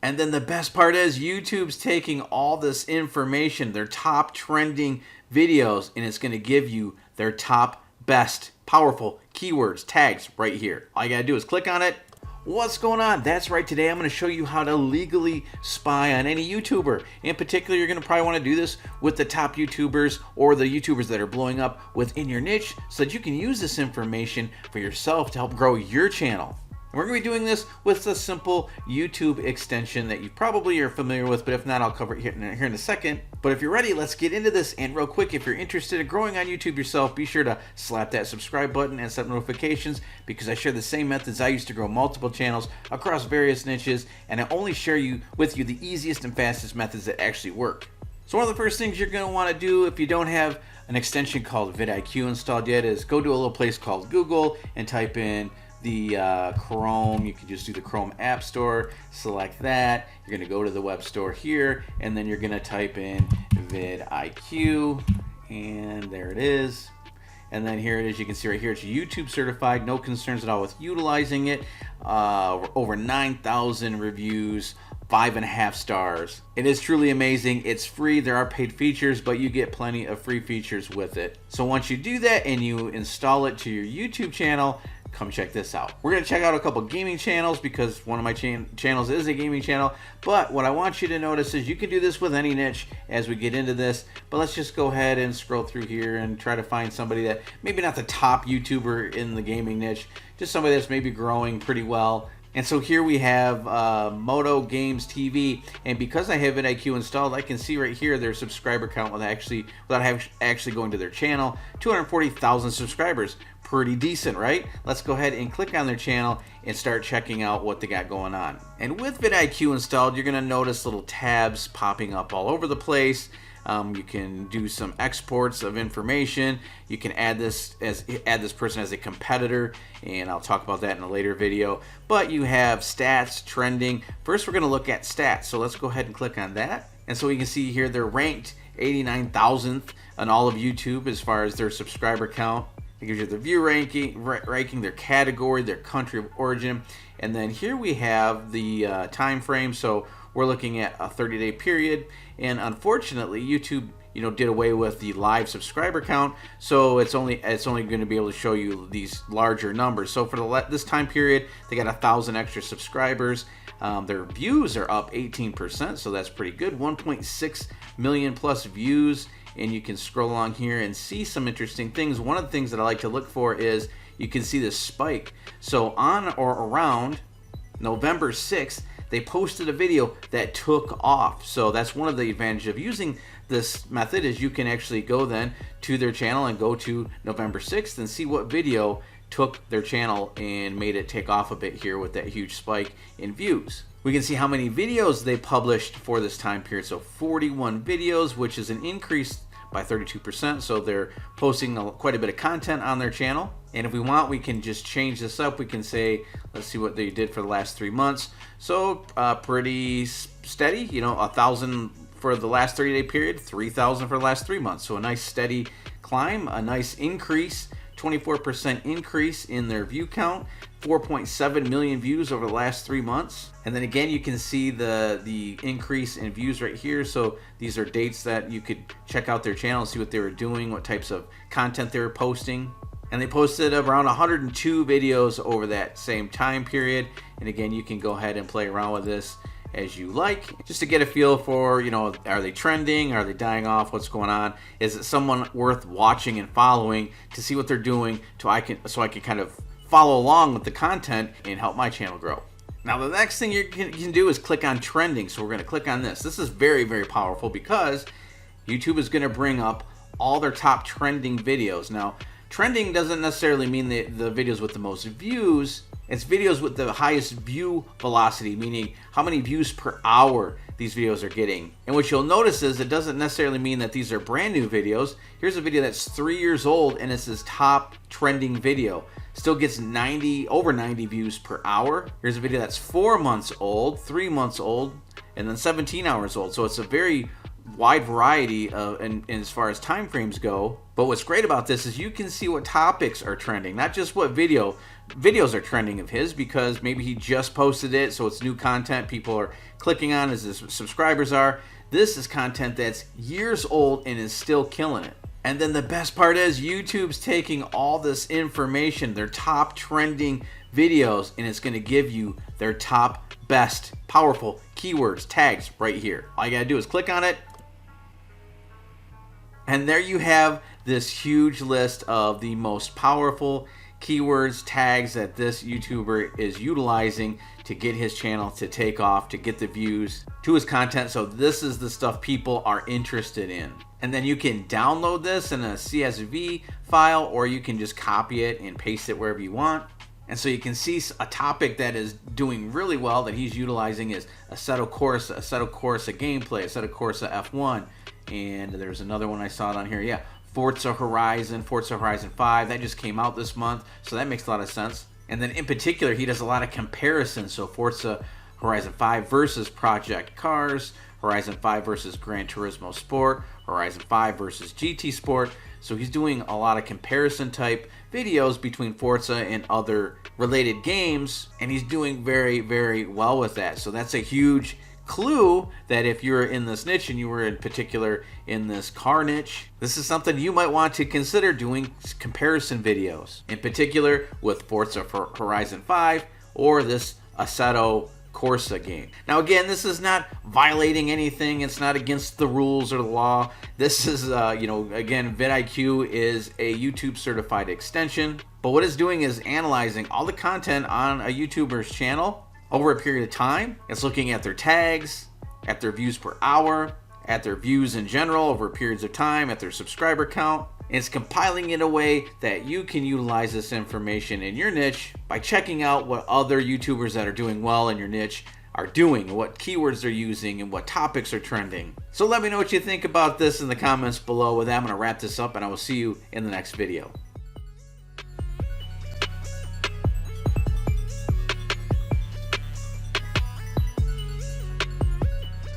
And then the best part is YouTube's taking all this information, their top trending videos, and it's going to give you their top best powerful keywords, tags right here. All you got to do is click on it. What's going on? That's right. Today I'm going to show you how to legally spy on any YouTuber. In particular, you're going to probably want to do this with the top YouTubers or the YouTubers that are blowing up within your niche so that you can use this information for yourself to help grow your channel. We're going to be doing this with a simple YouTube extension that you probably are familiar with, but if not, I'll cover it here in a second. But if you're ready, let's get into this. And real quick, if you're interested in growing on YouTube yourself, be sure to slap that subscribe button and set notifications, because I share the same methods I use to grow multiple channels across various niches, and I only share with you the easiest and fastest methods that actually work. So one of the first things you're going to want to do if you don't have an extension called vidIQ installed yet is go to a little place called Google and type in the Chrome. You can just do the Chrome App Store, select that. You're going to go to the web store here, and then you're going to type in vidIQ, and there it is. And then here it is. You can see right here, it's YouTube certified, no concerns at all with utilizing it. Over 9,000 reviews, 5.5 stars. It is truly amazing. It's free. There are paid features, but you get plenty of free features with it. So once you do that and you install it to your YouTube channel, come check this out. We're going to check out a couple gaming channels because one of my channels is a gaming channel. But what I want you to notice is you can do this with any niche as we get into this. But let's just go ahead and scroll through here and try to find somebody that maybe not the top YouTuber in the gaming niche, just somebody that's maybe growing pretty well. And so here we have Moto Games TV, and because I have vidIQ installed, I can see right here their subscriber count without actually going to their channel. 240,000 subscribers, pretty decent, right? Let's go ahead and click on their channel and start checking out what they got going on. And with vidIQ installed, you're going to notice little tabs popping up all over the place. You can do some exports of information. You can add this person as a competitor, and I'll talk about that in a later video. But you have stats, trending. First, we're going to look at stats. So let's go ahead and click on that. And so you can see here they're ranked 89,000th on all of YouTube as far as their subscriber count. It gives you the view ranking, their category, their country of origin, and then here we have the time frame. So we're looking at a 30-day period, and unfortunately, YouTube, did away with the live subscriber count, so it's only going to be able to show you these larger numbers. So for this time period, they got 1,000 extra subscribers. Their views are up 18%, so that's pretty good. 1.6 million plus views. And you can scroll along here and see some interesting things. One of the things that I like to look for is you can see this spike. So on or around November 6th, they posted a video that took off. So that's one of the advantages of using this method, is you can actually go then to their channel and go to November 6th and see what video took their channel and made it take off a bit here with that huge spike in views. We can see how many videos they published for this time period. So 41 videos, which is an increase by 32%. So they're posting quite a bit of content on their channel. And if we want, we can just change this up. We can say, let's see what they did for the last 3 months. So pretty steady, 1,000 for the last 30-day period, 3,000 for the last 3 months. So a nice steady climb, a nice increase. 24% increase in their view count, 4.7 million views over the last 3 months. And then again, you can see the increase in views right here. So these are dates that you could check out their channel, see what they were doing, what types of content they were posting. And they posted around 102 videos over that same time period. And again, you can go ahead and play around with this as you like, just to get a feel for, are they trending? Are they dying off? What's going on? Is it someone worth watching and following to see what they're doing so I can kind of follow along with the content and help my channel grow. Now, the next thing you can do is click on trending. So we're going to click on this. This is very, very powerful because YouTube is going to bring up all their top trending videos. Now, trending doesn't necessarily mean the videos with the most views. It's videos with the highest view velocity, meaning how many views per hour these videos are getting. And what you'll notice is it doesn't necessarily mean that these are brand new videos. Here's a video that's 3 years old and it's his top trending video. Still gets over 90 views per hour. Here's a video that's 4 months old, 3 months old, and then 17 hours old. So it's a very wide variety of, and as far as time frames go. But what's great about this is you can see what topics are trending, not just what videos are trending of his, because maybe he just posted it, so it's new content people are clicking on as his subscribers are. This is content that's years old and is still killing it. And then the best part is YouTube's taking all this information, their top trending videos, and it's going to give you their top best powerful keywords, tags right here. All you got to do is click on it. And there you have this huge list of the most powerful keywords, tags that this YouTuber is utilizing to get his channel to take off, to get the views to his content. So this is the stuff people are interested in. And then you can download this in a CSV file, or you can just copy it and paste it wherever you want. And so you can see a topic that is doing really well that he's utilizing is Assetto Corsa gameplay, Assetto Corsa F1. And there's another one I saw it on here. Yeah, Forza Horizon 5. That just came out this month, so that makes a lot of sense. And then in particular, he does a lot of comparisons. So Forza Horizon 5 versus Project Cars, Horizon 5 versus Gran Turismo Sport, Horizon 5 versus GT Sport. So he's doing a lot of comparison type videos between Forza and other related games, and he's doing very, very well with that. So that's a huge clue that if you're in this niche, and you were in particular in this car niche, this is something you might want to consider doing comparison videos, in particular with Forza Horizon 5 or this Assetto Corsa game. Now again, this is not violating anything. It's not against the rules or the law. This is, again, vidIQ is a YouTube certified extension. But what it's doing is analyzing all the content on a YouTuber's channel over a period of time. It's looking at their tags, at their views per hour, at their views in general over periods of time, at their subscriber count. And it's compiling in a way that you can utilize this information in your niche by checking out what other YouTubers that are doing well in your niche are doing, what keywords they're using, and what topics are trending. So let me know what you think about this in the comments below. With that, I'm going to wrap this up, and I will see you in the next video.